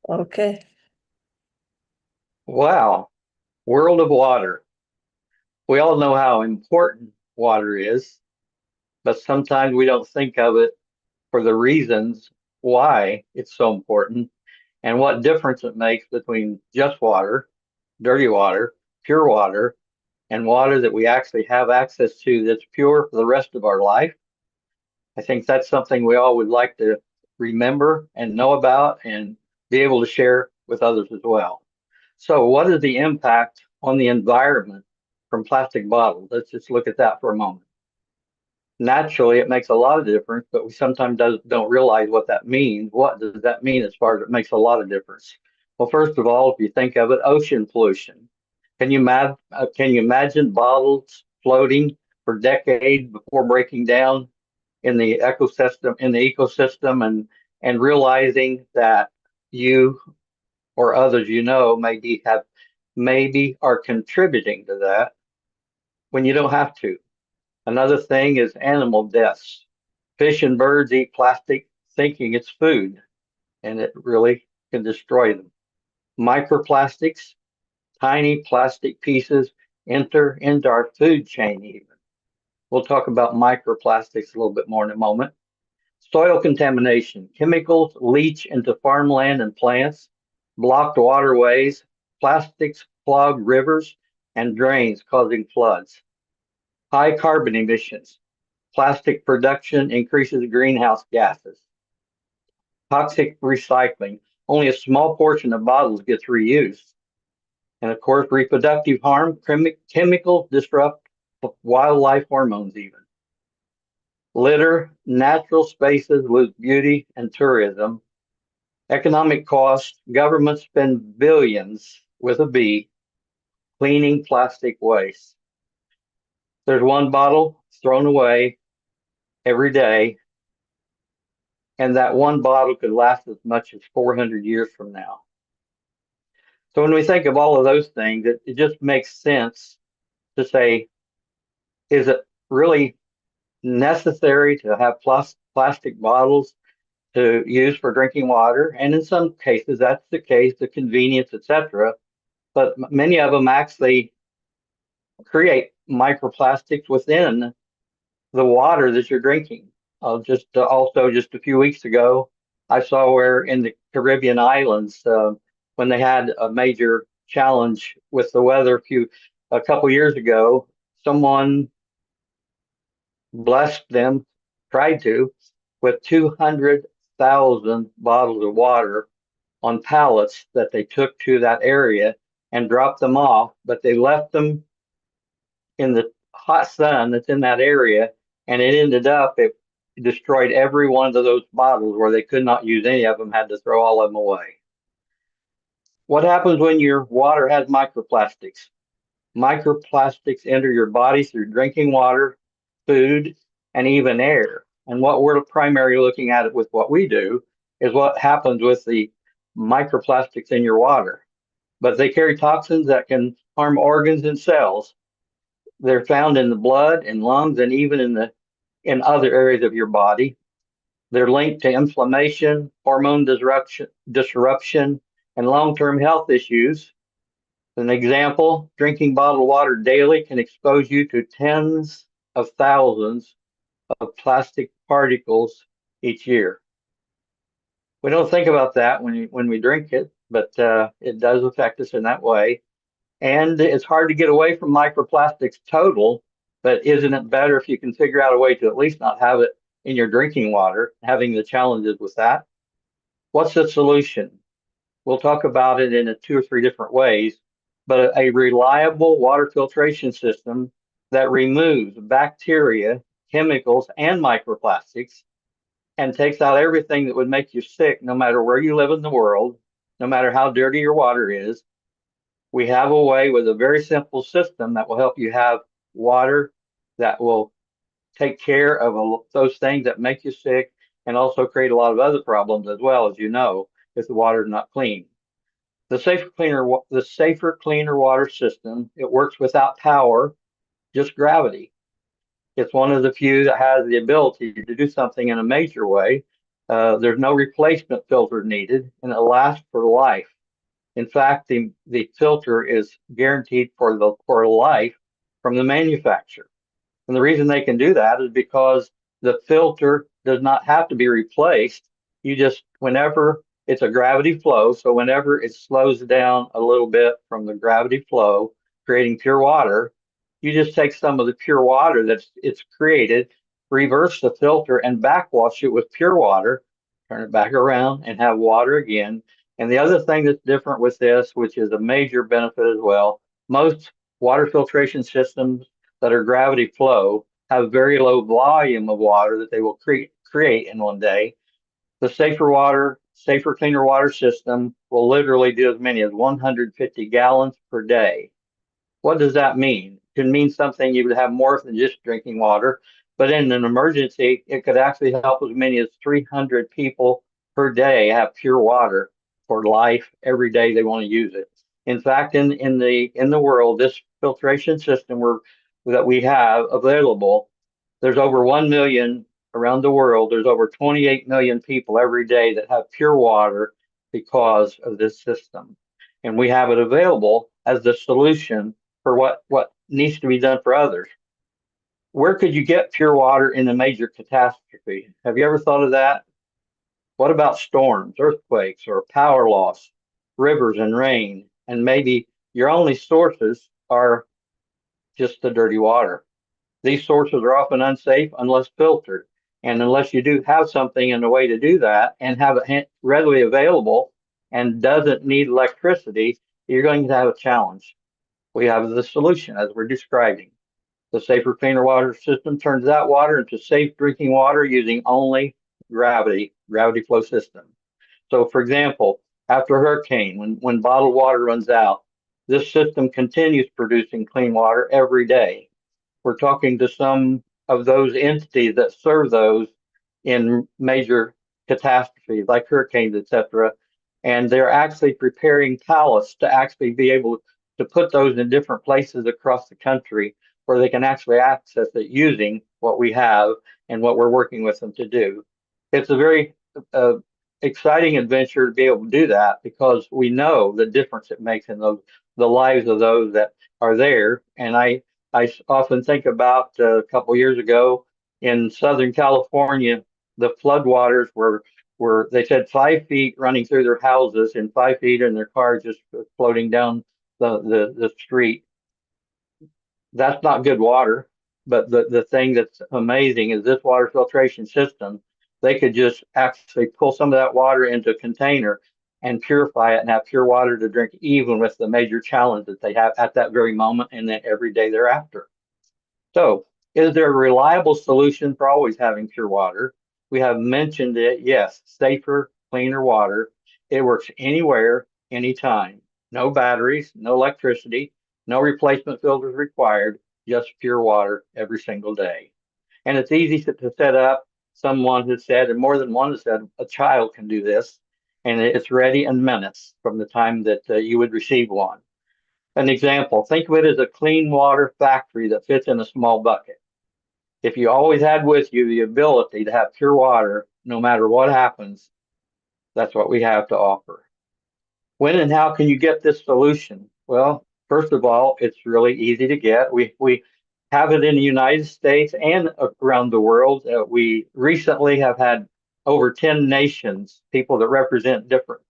Okay. Wow, world of water. We all know how important water is, but sometimes we don't think of it for the reasons why it's so important and what difference it makes between just water, dirty water, pure water, and water that we actually have access to that's pure for the rest of our life. I think that's something we all would like to remember and know about and be able to share with others as well. So, what is the impact on the environment from plastic bottles? Let's just look at that for a moment. Naturally, it makes a lot of difference, but we sometimes don't realize what that means. What does that mean as far as it makes a lot of difference? Well, first of all, if you think of it, ocean pollution. Can you imagine bottles floating for decades before breaking down in the ecosystem and realizing that you or others maybe are contributing to that when you don't have to. Another thing is animal deaths. Fish and birds eat plastic thinking it's food, and it really can destroy them. Microplastics, tiny plastic pieces enter into our food chain even. We'll talk about microplastics a little bit more in a moment. Soil contamination. Chemicals leach into farmland and plants, blocked waterways, plastics clog rivers and drains, causing floods. High carbon emissions. Plastic production increases greenhouse gases. Toxic recycling. Only a small portion of bottles gets reused. And of course, reproductive harm. Chemicals disrupt wildlife hormones even. Litter, natural spaces lose beauty and tourism. Economic cost, governments spend billions with a B cleaning plastic waste. There's one bottle thrown away every day, and that one bottle could last as much as 400 years from now. So when we think of all of those things, it just makes sense to say, is it really necessary to have plastic bottles to use for drinking water? And in some cases, that's the case, the convenience, etc. But many of them actually create microplastics within the water that you're drinking. Just a few weeks ago, I saw where in the Caribbean islands, when they had a major challenge with the weather a couple years ago, someone blessed them, tried to, with 200,000 bottles of water on pallets that they took to that area and dropped them off, but they left them in the hot sun that's in that area, and it destroyed every one of those bottles where they could not use any of them, had to throw all of them away. What happens when your water has microplastics? Microplastics enter your body through drinking water, food, and even air. And what we're primarily looking at with what we do is what happens with the microplastics in your water. But they carry toxins that can harm organs and cells. They're found in the blood and lungs and even in other areas of your body. They're linked to inflammation, hormone disruption, and long-term health issues. An example, drinking bottled water daily can expose you to tens of thousands of plastic particles each year. We don't think about that when we drink it, but it does affect us in that way. And it's hard to get away from microplastics total, but isn't it better if you can figure out a way to at least not have it in your drinking water, having the challenges with that? What's the solution? We'll talk about it in two or three different ways, but a reliable water filtration system that removes bacteria, chemicals, and microplastics and takes out everything that would make you sick, no matter where you live in the world, no matter how dirty your water is. We have a way with a very simple system that will help you have water that will take care of those things that make you sick and also create a lot of other problems as well, as you know, if the water is not clean. The safer, cleaner water system, it works without power, just gravity. It's one of the few that has the ability to do something in a major way. There's no replacement filter needed, and it lasts for life. In fact, the filter is guaranteed for life from the manufacturer. And the reason they can do that is because the filter does not have to be replaced. You just, whenever it's a gravity flow, so whenever it slows down a little bit from the gravity flow, creating pure water, you just take some of the pure water that's it's created, reverse the filter and backwash it with pure water, turn it back around and have water again. And the other thing that's different with this, which is a major benefit as well, most water filtration systems that are gravity flow have very low volume of water that they will create in one day. The safer, cleaner water system will literally do as many as 150 gallons per day. What does that mean? It can mean something you would have more than just drinking water, but in an emergency, it could actually help as many as 300 people per day have pure water for life every day they want to use it. In fact, in the world, this filtration system that we have available, there's over 1 million around the world. There's over 28 million people every day that have pure water because of this system. And we have it available as the solution for what needs to be done for others. Where could you get pure water in a major catastrophe? Have you ever thought of that? What about storms, earthquakes, or power loss, rivers and rain? And maybe your only sources are just the dirty water. These sources are often unsafe unless filtered. And unless you do have something in a way to do that and have it readily available and doesn't need electricity, you're going to have a challenge. We have the solution as we're describing. The safer, cleaner water system turns that water into safe drinking water using only gravity flow system. So for example, after a hurricane, when bottled water runs out, this system continues producing clean water every day. We're talking to some of those entities that serve those in major catastrophes like hurricanes, etc. And they're actually preparing pallets to actually be able to put those in different places across the country where they can actually access it using what we have and what we're working with them to do. It's a very uh, exciting adventure to be able to do that because we know the difference it makes in the lives of those that are there. And I often think about a couple years ago in Southern California, the floodwaters were they said 5 feet running through their houses and 5 feet in their cars just floating down the street. That's not good water. But the thing that's amazing is this water filtration system, they could just actually pull some of that water into a container and purify it and have pure water to drink, even with the major challenge that they have at that very moment and then every day thereafter. So, is there a reliable solution for always having pure water? We have mentioned it, yes, safer, cleaner water. It works anywhere, anytime. No batteries, no electricity, no replacement filters required, just pure water every single day. And it's easy to set up. Someone has said, and more than one has said, a child can do this, and it's ready in minutes from the time that you would receive one. An example, think of it as a clean water factory that fits in a small bucket. If you always had with you the ability to have pure water, no matter what happens, that's what we have to offer. When and how can you get this solution? Well, first of all, it's really easy to get. We have it in the United States and around the world. We recently have had over 10 nations, people that represent different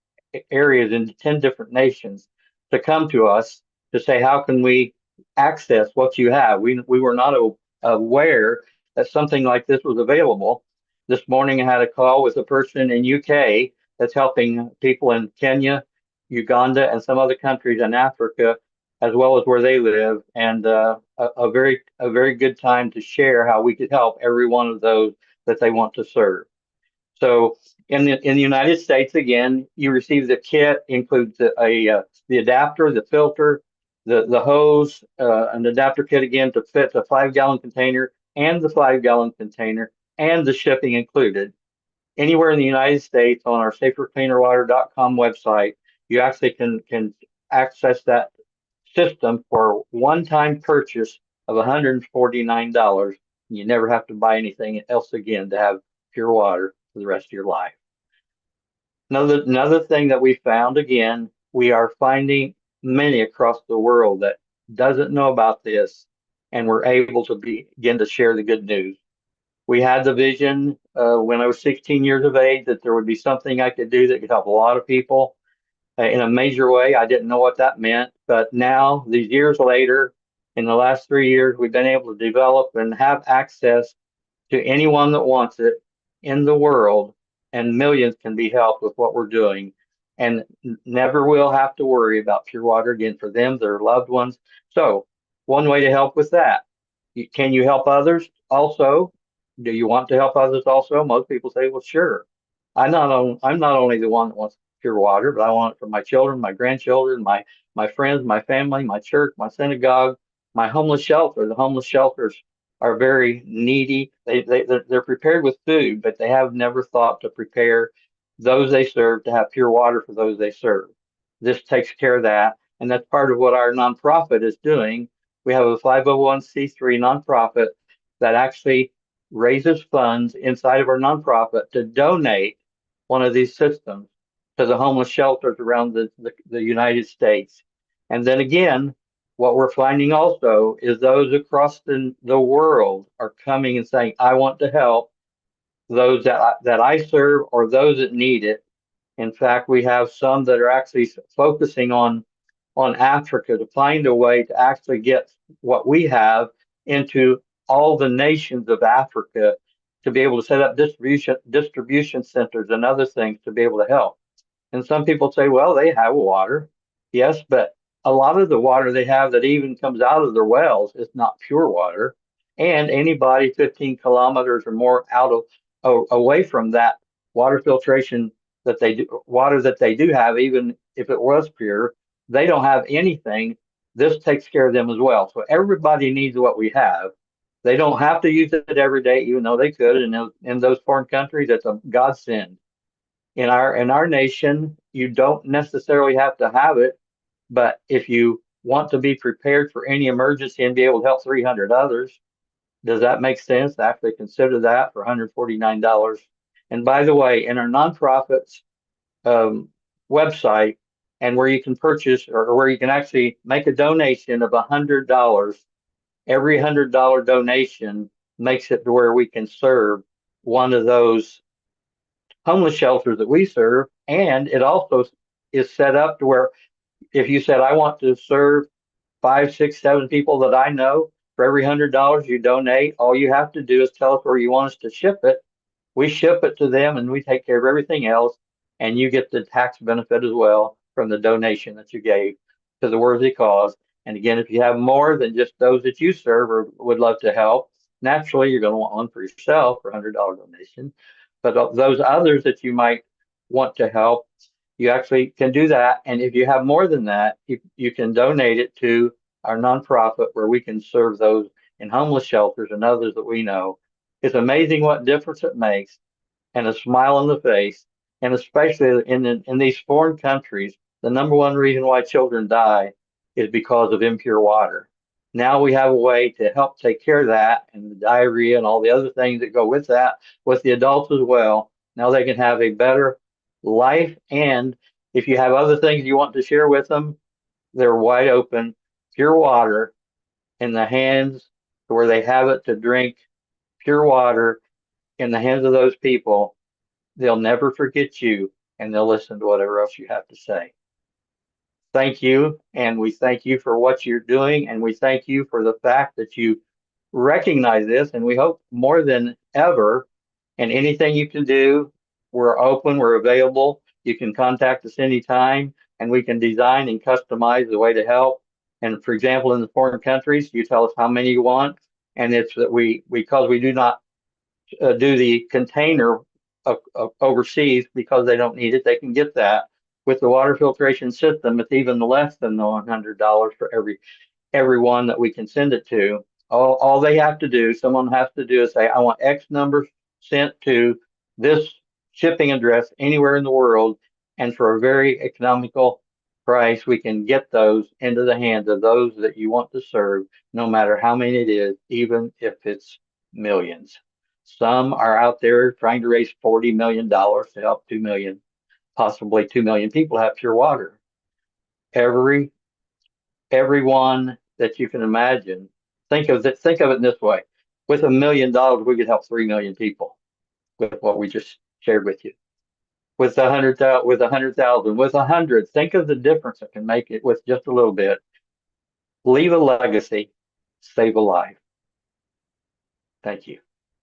areas in 10 different nations, to come to us to say, how can we access what you have? We were not aware that something like this was available. This morning, I had a call with a person in UK that's helping people in Kenya, Uganda, and some other countries in Africa, as well as where they live, and a very good time to share how we could help every one of those that they want to serve. So in the United States, again, you receive the kit includes the adapter, the filter, the hose, an adapter kit again to fit the 5 gallon container and the 5 gallon container and the shipping included. Anywhere in the United States on our safercleanerwater.com website, you actually can access that system for one-time purchase of $149. You never have to buy anything else again to have pure water for the rest of your life. Another thing that we found, again, we are finding many across the world that doesn't know about this, and we're able to begin to share the good news. We had the vision when I was 16 years of age that there would be something I could do that could help a lot of people in a major way. I didn't know what that meant, but now, these years later, in the last 3 years, we've been able to develop and have access to anyone that wants it in the world, and millions can be helped with what we're doing, and never will have to worry about pure water again for them, their loved ones. So, one way to help with that, can you help others also? Do you want to help others also? Most people say, well, sure. I'm not only the one that wants pure water, but I want it for my children, my grandchildren, my friends, my family, my church, my synagogue, my homeless shelter. The homeless shelters are very needy. They're prepared with food, but they have never thought to prepare those they serve to have pure water for those they serve. This takes care of that, and that's part of what our nonprofit is doing. We have a 501c3 nonprofit that actually raises funds inside of our nonprofit to donate one of these systems to the homeless shelters around the United States. And then again, what we're finding also is those across the world are coming and saying, I want to help those that I serve or those that need it. In fact, we have some that are actually focusing on Africa to find a way to actually get what we have into all the nations of Africa, to be able to set up distribution centers and other things to be able to help. And some people say, well, they have water. Yes, but a lot of the water they have that even comes out of their wells is not pure water. And anybody 15 kilometers or more out of away from that water filtration water that they do have, even if it was pure, they don't have anything. This takes care of them as well. So everybody needs what we have. They don't have to use it every day, even though they could. And in those foreign countries, it's a godsend. In our nation, you don't necessarily have to have it, but if you want to be prepared for any emergency and be able to help 300 others, does that make sense to actually consider that for $149? And by the way, in our nonprofits um, website, and where you can purchase or where you can actually make a donation of $100, every $100 donation makes it to where we can serve one of those homeless shelters that we serve. And it also is set up to where if you said, I want to serve 5, 6, 7 people that I know, for every $100 you donate, all you have to do is tell us where you want us to ship it. We ship it to them and we take care of everything else. And you get the tax benefit as well from the donation that you gave to the worthy cause. And again, if you have more than just those that you serve or would love to help, naturally you're going to want one for yourself for $100 donation. But those others that you might want to help, you actually can do that. And if you have more than that, you can donate it to our nonprofit where we can serve those in homeless shelters and others that we know. It's amazing what difference it makes, and a smile on the face. And especially in these foreign countries, the number one reason why children die is because of impure water. Now we have a way to help take care of that and the diarrhea and all the other things that go with that, with the adults as well. Now they can have a better life. And if you have other things you want to share with them, they're wide open. Pure water in the hands where they have it to drink, pure water in the hands of those people, they'll never forget you, and they'll listen to whatever else you have to say. Thank you, and we thank you for what you're doing, and we thank you for the fact that you recognize this, and we hope more than ever, and anything you can do, we're open, we're available. You can contact us anytime, and we can design and customize the way to help. And for example, in the foreign countries, you tell us how many you want, and it's that because we do not do the container overseas because they don't need it. They can get that with the water filtration system. It's even less than the $100 for everyone that we can send it to. All they have to do, someone has to do is say, I want X numbers sent to this shipping address anywhere in the world, and for a very economical price, we can get those into the hands of those that you want to serve, no matter how many it is, even if it's millions. Some are out there trying to raise $40 million to help 2 million, possibly 2 million people have pure water. Every Everyone that you can imagine, think of it in this way. With $1 million, we could help 3 million people with what we just shared with you. With 100,000, with 100, think of the difference it can make it with just a little bit. Leave a legacy, save a life. Thank you.